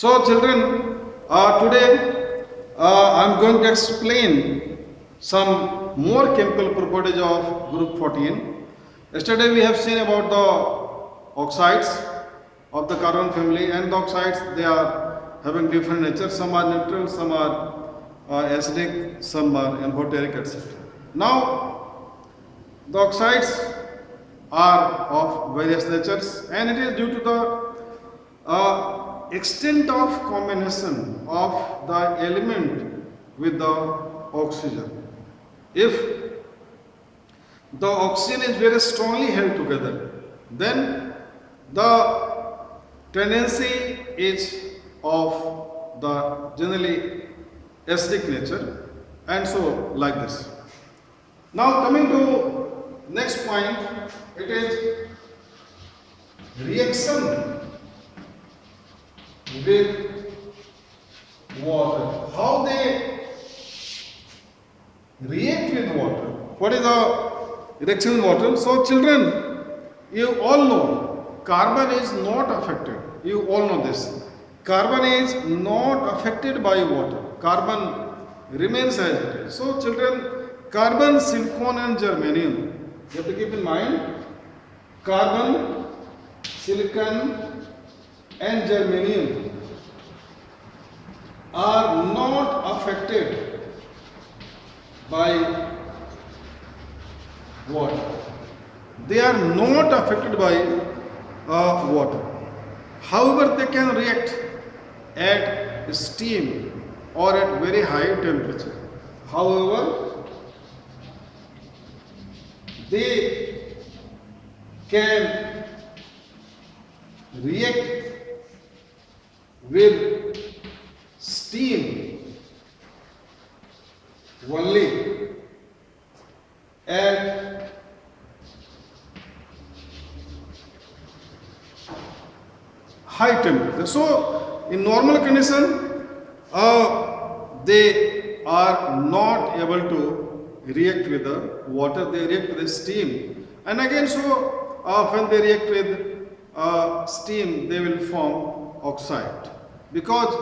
So children, today I am going to explain some more chemical properties of group 14. Yesterday we have seen about the oxides of the carbon family, and the oxides, they are having different natures. Some are neutral, some are acidic, some are amphoteric, etc. Now the oxides are of various natures, and it is due to the extent of combination of the element with the oxygen. If the oxygen is very strongly held together, then the tendency is of the generally acidic nature, and so like this. Now coming to next point, it is reaction with water. How they react with water? What is the reaction with water? So children, you all know carbon is not affected. You all know this. Carbon is not affected by water. Carbon remains as it is. So children, carbon, silicon and germanium, you have to keep in mind, carbon, silicon and germanium are not affected by water. They are not affected by water. However, they can react at steam or at very high temperature. However, they can react with steam only at high temperature. So, in normal condition, they are not able to react with the water. They react with the steam, and again, so when they react with steam, they will form oxide, because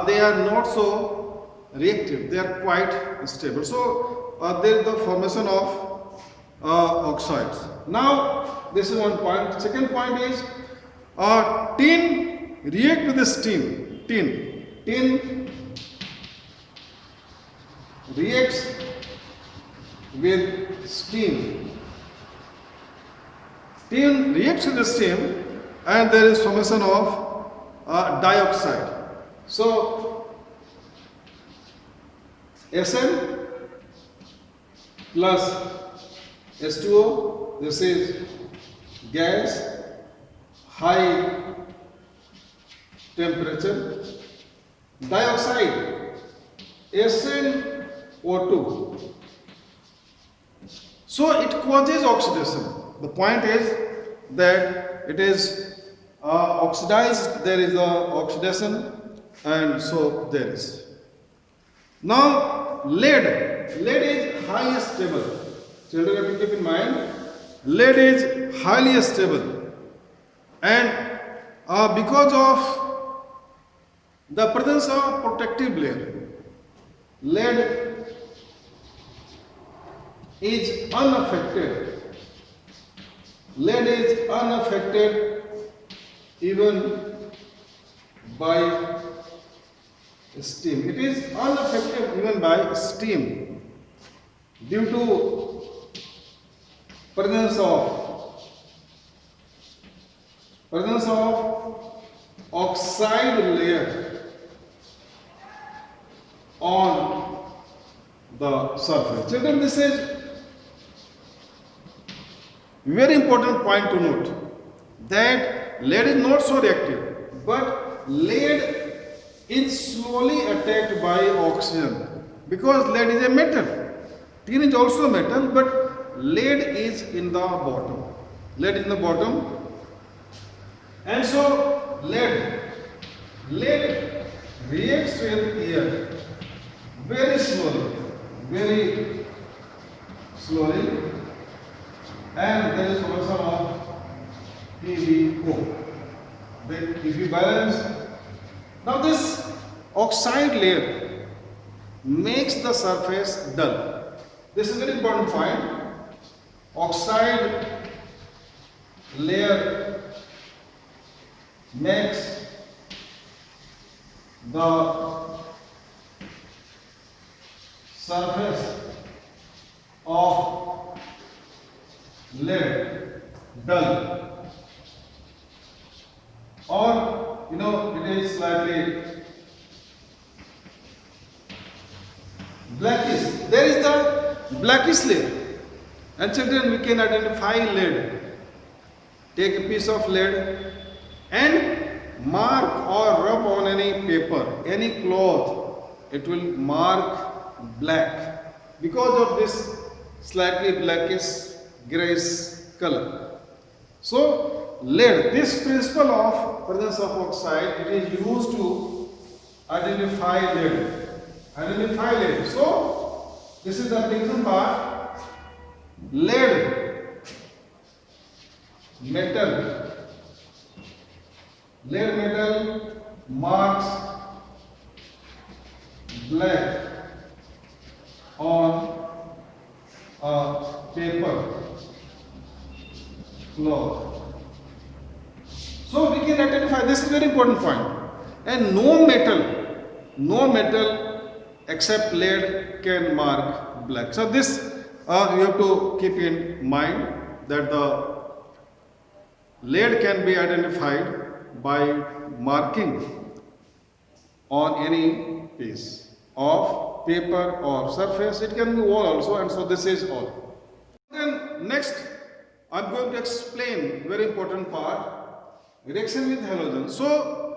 they are not so reactive. They are quite stable. So there is the formation of oxides. Now this is one point. Second point is tin react with the steam. Tin reacts with steam. Tin reacts with the steam, and there is formation of dioxide. So Sn plus H2O, this is gas, high temperature. Dioxide, SnO2. So it causes oxidation. The point is that it is oxidized, there is oxidation, and so there is. Now lead is highly stable. Children have to keep in mind, lead is highly stable, and because of the presence of protective layer, lead is unaffected. Lead is unaffected even by steam. It is unaffected even by steam due to presence of oxide layer on the surface. Children, this is very important point to note, that lead is not so reactive, but lead is slowly attacked by oxygen, because lead is a metal. Tin is also a metal, but lead is in the bottom. Lead is in the bottom, and so lead reacts with air very slowly, and there is formation of PbO. Then if you balance Now this oxide layer makes the surface dull. This is very important point. Oxide layer makes the surface of lead dull, or it is slightly blackish. There is the blackish layer, and children, we can identify lead. Take a piece of lead and mark or rub on any paper, any cloth, it will mark black because of this slightly blackish grayish color. So lead, this principle of presence of oxide, it is used to identify lead. So this is the application part. Lead metal marks black on a paper cloth. So we can identify, this is very important point. And no metal except lead can mark black. So this you have to keep in mind, that the lead can be identified by marking on any piece of paper or surface. It can be wall also, and so this is all. Then next I am going to explain very important part, reaction with halogen. So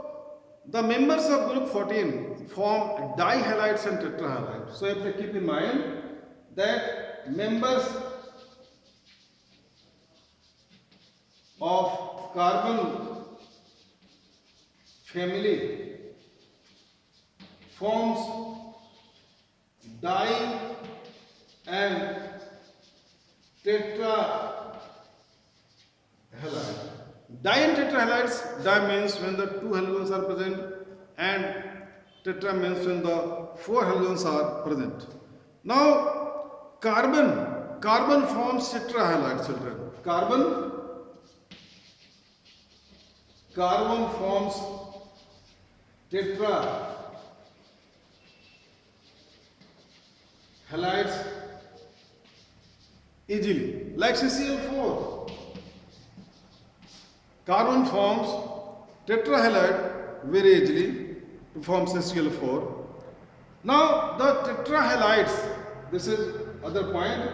the members of group 14 form dihalides and tetrahalides. So you have to keep in mind that members of carbon family forms di and tetrahalide. Di and tetrahalides, di means when the two halogens are present, and tetra means when the four halogens are present. Now carbon forms tetrahalide, children. Carbon forms tetrahalides easily, like CCl4. Carbon forms tetrahalide very easily to form CCl4. Now the tetrahalides, this is other point.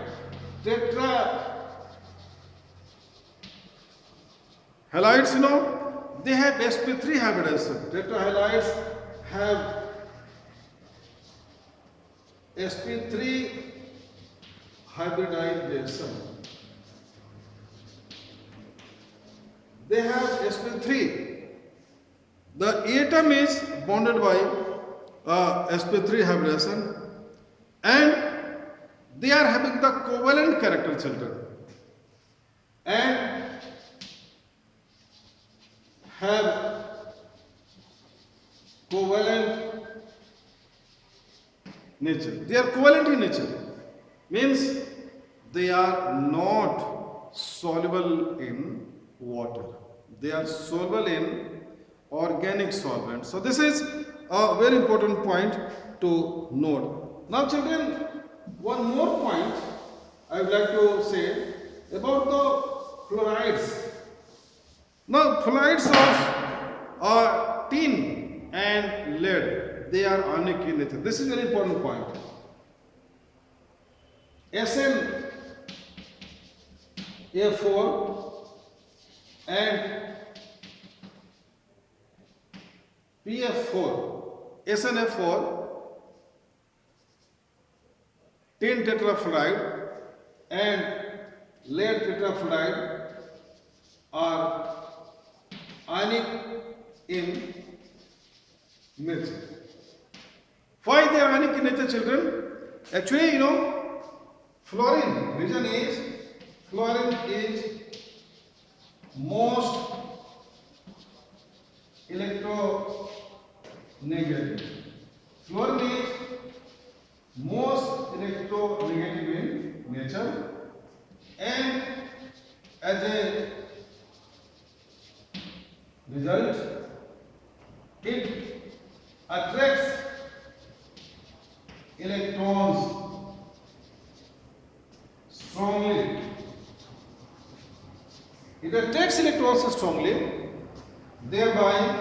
Tetrahalides, they have sp3 hybridization. Tetrahalides have sp3 hybridization. They have sp3. The atom is bonded by sp3 hybridization, and they are having the covalent character, children, and have covalent nature. They are covalent in nature, means they are not soluble in water. They are soluble in organic solvents. So this is a very important point to note. Now children, one more point I would like to say about the fluorides. Now fluorides of tin and lead, they are ionic in nature. This is a very important point. SnA4 and PF4. SnA4, tin tetrafluoride and lead tetrafluoride are ionic in nature. Why they are ionic in nature, children? Actually, fluorine, reason is fluorine is most negative. Fluorine is most electronegative in nature, and as a result, it attracts electrons strongly. It attracts electrons strongly, thereby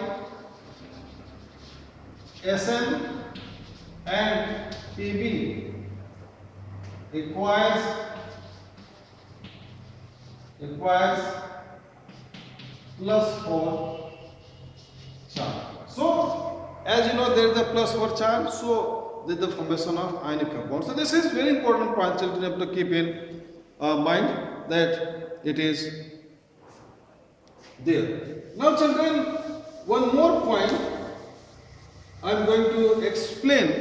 Sn and Pb requires +4 charge. So, as you know, there is a +4 charge, so there is the formation of ionic compound. So, this is very important point, children have to keep in mind that it is there. Now, children, one more point I am going to explain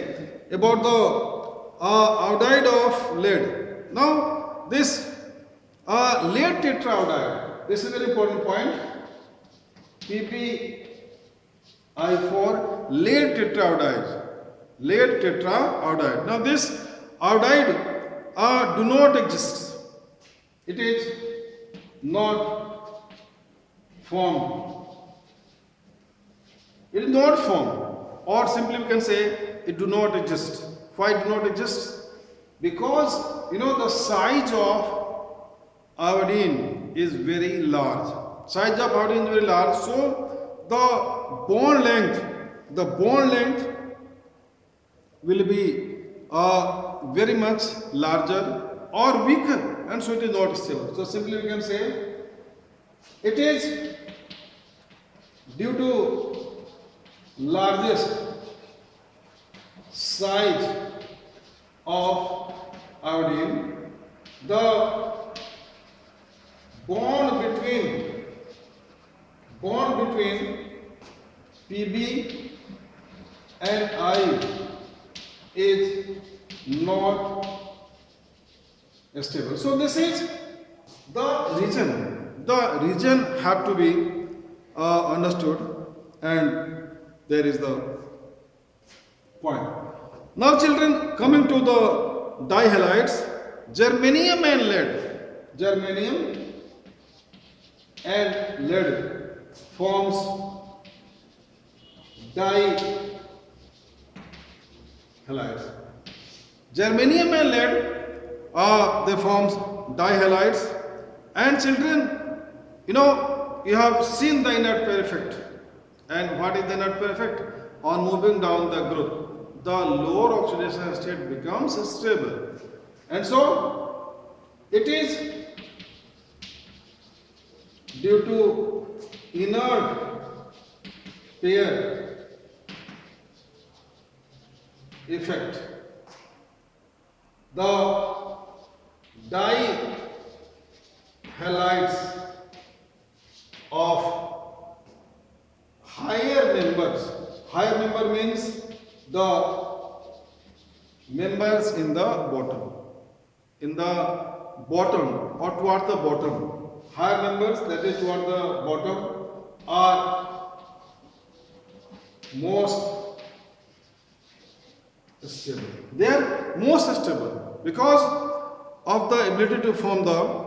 about the iodide of lead. Now, this lead tetraiodide, this is a very important point. PpI4 lead tetraiodide. Lead tetraiodide. Now, this iodide do not exist. It is not formed. It is not formed, or simply we can say it do not exist. Why it do not exist? Because you know the size of iodine is very large. Size of iodine is very large, so the bond length will be very much larger or weaker, and so it is not stable. So simply we can say it is due to largest size of iodine, the bond between Pb and I is not stable. So this is the reason. The reason have to be understood, and there is the point. Now, children, coming to the dihalides, germanium and lead forms dihalides. Germanium and lead, they forms dihalides. And children, you know, you have seen the inert pair effect. And what is the inert pair effect? On moving down the group, the lower oxidation state becomes stable. And so, it is due to inert pair effect. The dihalides of higher member means the members in the bottom or toward the bottom. Higher members, that is toward the bottom, are most stable. They are most stable because of the ability to form the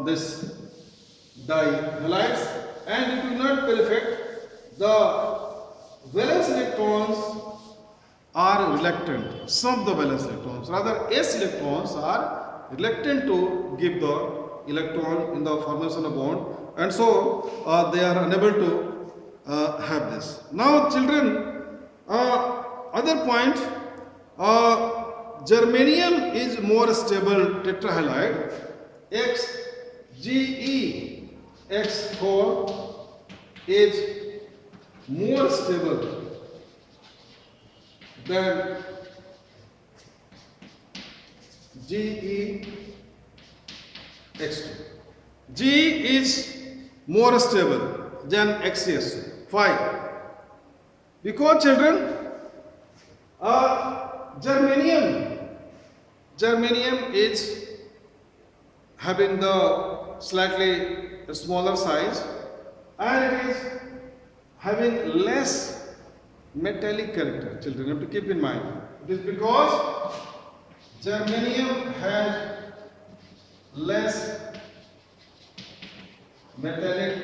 this dihalides, and it will not perfect. The valence electrons are reluctant. Some of the valence electrons, rather s electrons, are reluctant to give the electron in the formation of bond, and so they are unable to have this. Now, children, other point, germanium is more stable tetrahalide. Ge(X4) is more stable than Ge(X2). Ge is more stable than Xs. Why? Because, children, germanium is having the slightly smaller size, and it is having less metallic character. Children, you have to keep in mind. It is because germanium has less metallic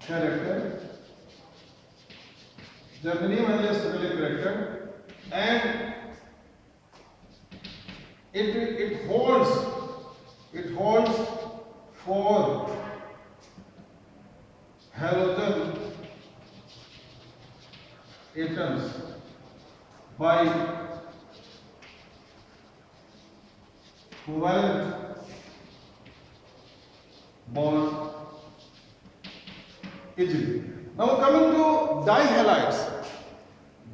character. Germanium has less metallic character, and it holds 4 halogen atoms by covalent bond easily. Now coming to dihalides,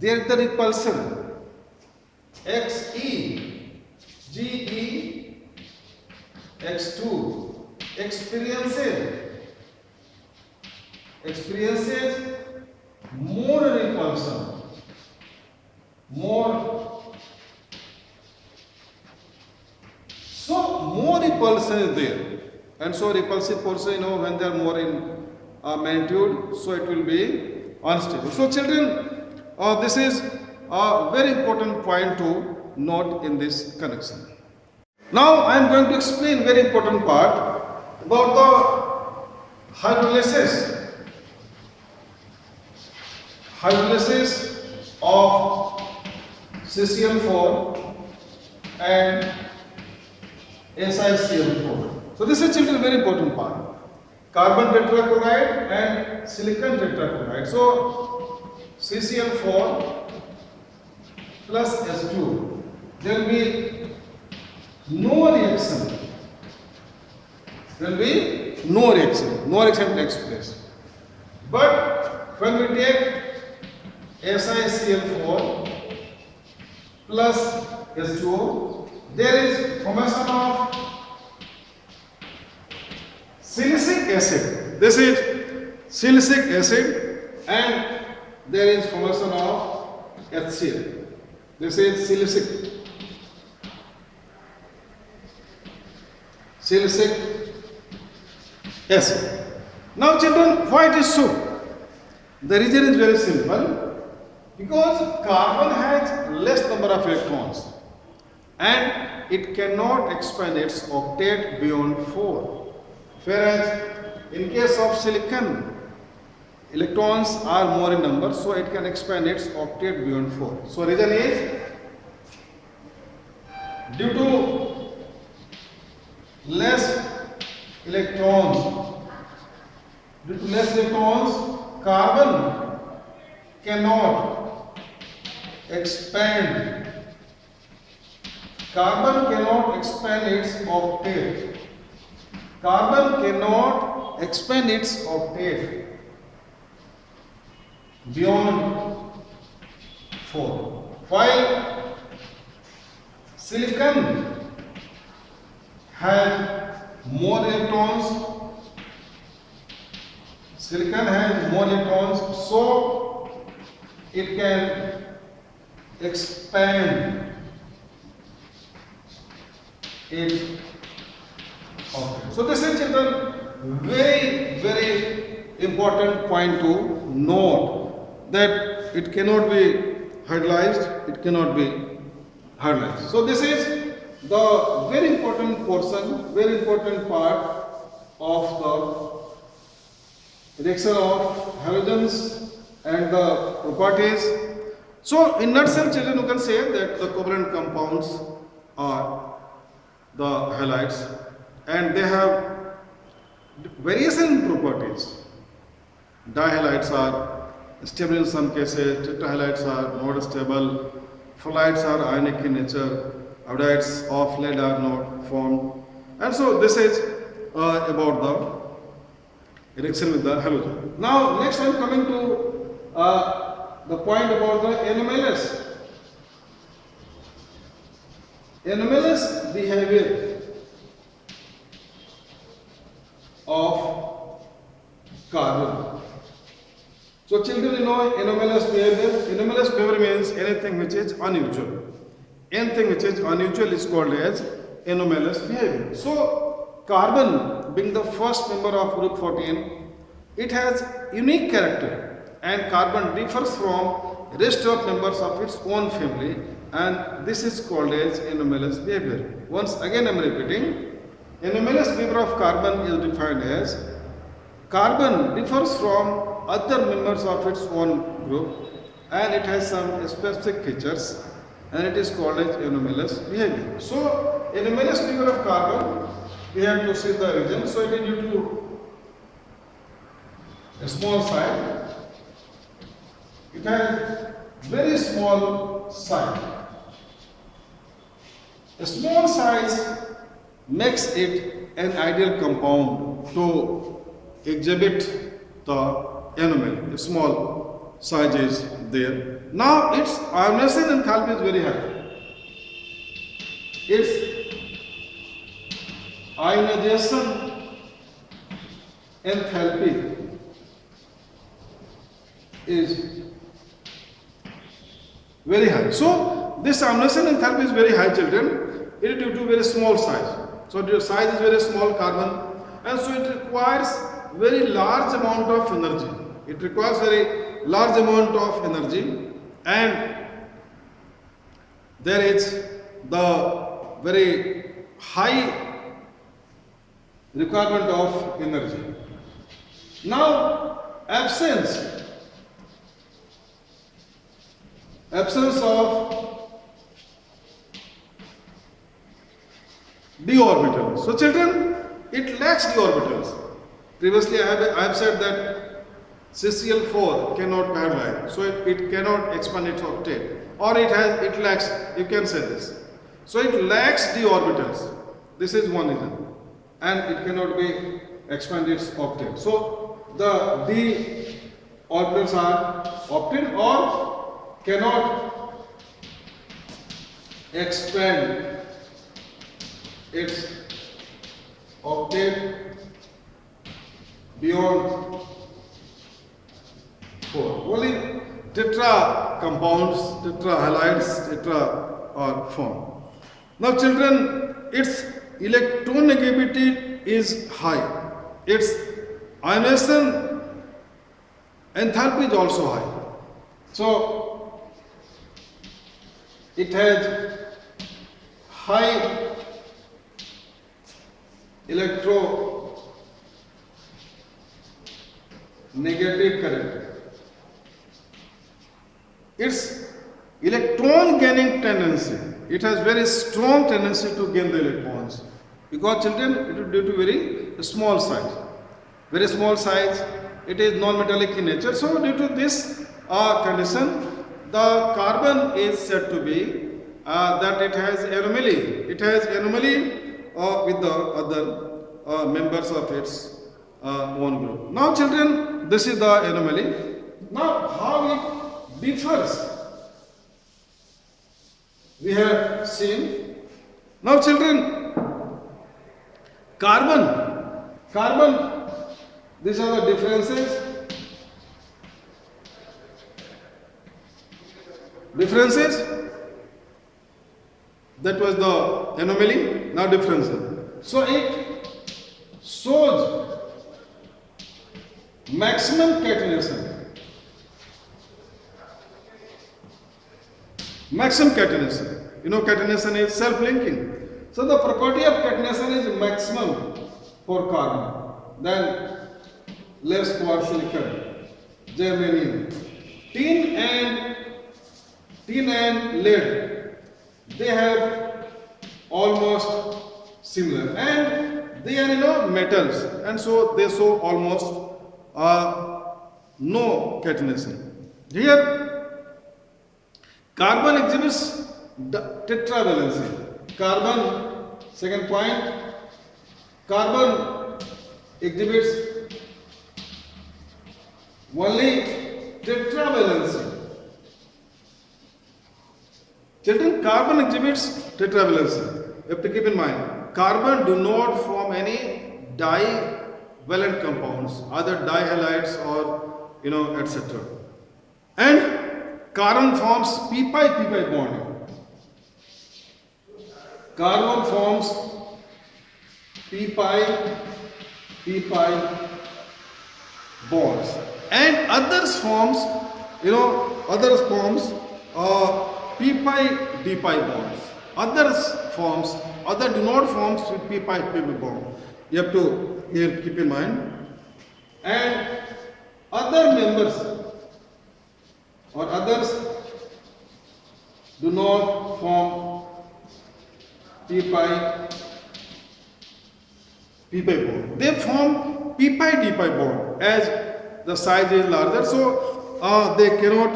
there the repulsion Xe, Ge, X2 experiences more repulsion, more repulsion is there, and so repulsive force, when they are more in magnitude, so it will be unstable. So children, this is a very important point to note in this connection. Now I am going to explain very important part about the hydrolysis of CCl4 and SiCl4. So this is, children, very important part. Carbon tetrachloride and silicon tetrachloride. So CCl4 plus S2, there will be no reaction. No reaction takes place. But when we take SiCl4 plus H2O, there is formation of silicic acid. This is silicic acid, and there is formation of HCl. This is silicic acid. Now children, why it is so? The reason is very simple. Because carbon has less number of electrons and it cannot expand its octet beyond 4. Whereas in case of silicon, electrons are more in number, so it can expand its octet beyond 4. So reason is due to less electrons, carbon cannot expand its octet. Carbon cannot expand its octet beyond 4. While silicon has more electrons, so it can expand its octet. So this is, children, very, very important point to note, that it cannot be hydrolyzed, So this is the very important portion, very important part of the reaction of halogens and the properties. So in nutshell, children, you can say that the covalent compounds are the halides, and they have variation in properties. Dihalides are stable in some cases, tetrahalides are not stable, fluorides are ionic in nature, iodides of lead are not formed, and so this is about the reaction with the halogen. Now next I am coming to the point about the anomalous behavior of carbon. So children, anomalous behavior. Anomalous behavior means anything which is unusual. Anything which is unusual is called as anomalous behavior. So carbon, being the first member of group 14, it has unique character, and carbon differs from rest of members of its own family, and this is called as anomalous behavior. Once again I am repeating, anomalous behavior of carbon is defined as carbon differs from other members of its own group and it has some specific features and it is called as anomalous behavior. So, anomalous behavior of carbon, we have to see the reason. So, it is due to a small size. It has very small size. A small size makes it an ideal compound to exhibit the anomaly. A small size is there. Now its ionization enthalpy is very high. Its ionization enthalpy is very high. So this ionization enthalpy is very high, children. It is due to very small size. So the size is very small carbon, and so it requires very large amount of energy. It requires very large amount of energy, and there is the very high requirement of energy. Now, absence of d orbitals. So children, it lacks d orbitals. Previously I have said that CCl4 cannot pairwise, so it cannot expand its octet, or it lacks, you can say this. So it lacks d orbitals. This is one reason, and it cannot be expand its octet. So the d orbitals are obtained or cannot expand its octet beyond 4. Only tetra compounds, tetra halides, tetra are formed. Now children, its electronegativity is high. Its ionization enthalpy is also high. So it has high electronegative character. Its electron gaining tendency, it has very strong tendency to gain the electrons, because children, it is due to very small size. Very small size, it is non-metallic in nature. So due to this condition, the carbon is said to be that it has anomaly. It has anomaly with the other members of its own group. Now children, this is the anomaly. Now how it differs, we have seen. Now children, carbon, these are the differences. That was the anomaly. Now differences. So it shows maximum catenation. Maximum catenation. You know, catenation is self-linking. So the property of catenation is maximum for carbon, then less for silicon, germanium. Tin and lead, they have almost similar, and they are metals, and so they show almost no catenation. Here carbon exhibits tetravalency. Carbon, second point, carbon exhibits only tetravalency. Children, carbon exhibits tetravalency. You have to keep in mind, carbon do not form any divalent compounds, either dihalides or etc. And carbon forms p-pi bonding. Carbon forms p-pi bonds, And others forms, others forms p pi d pi bonds. Others forms, other do not forms with p pi d pi bond. You have to here keep in mind. And other members or others do not form p pi bond. They form p pi d pi bond as the size is larger, so they cannot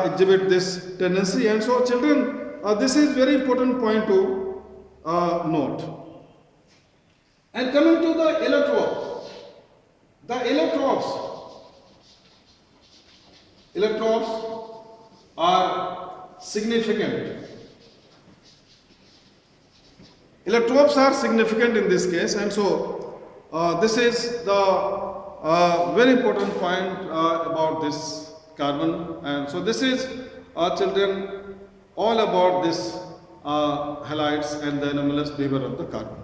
exhibit this tendency. And so children, this is very important point to note. And coming to the allotropes are significant. Allotropes are significant in this case, and so this is the very important point about this carbon. And so this is, children, all about this halides and the anomalous behavior of the carbon.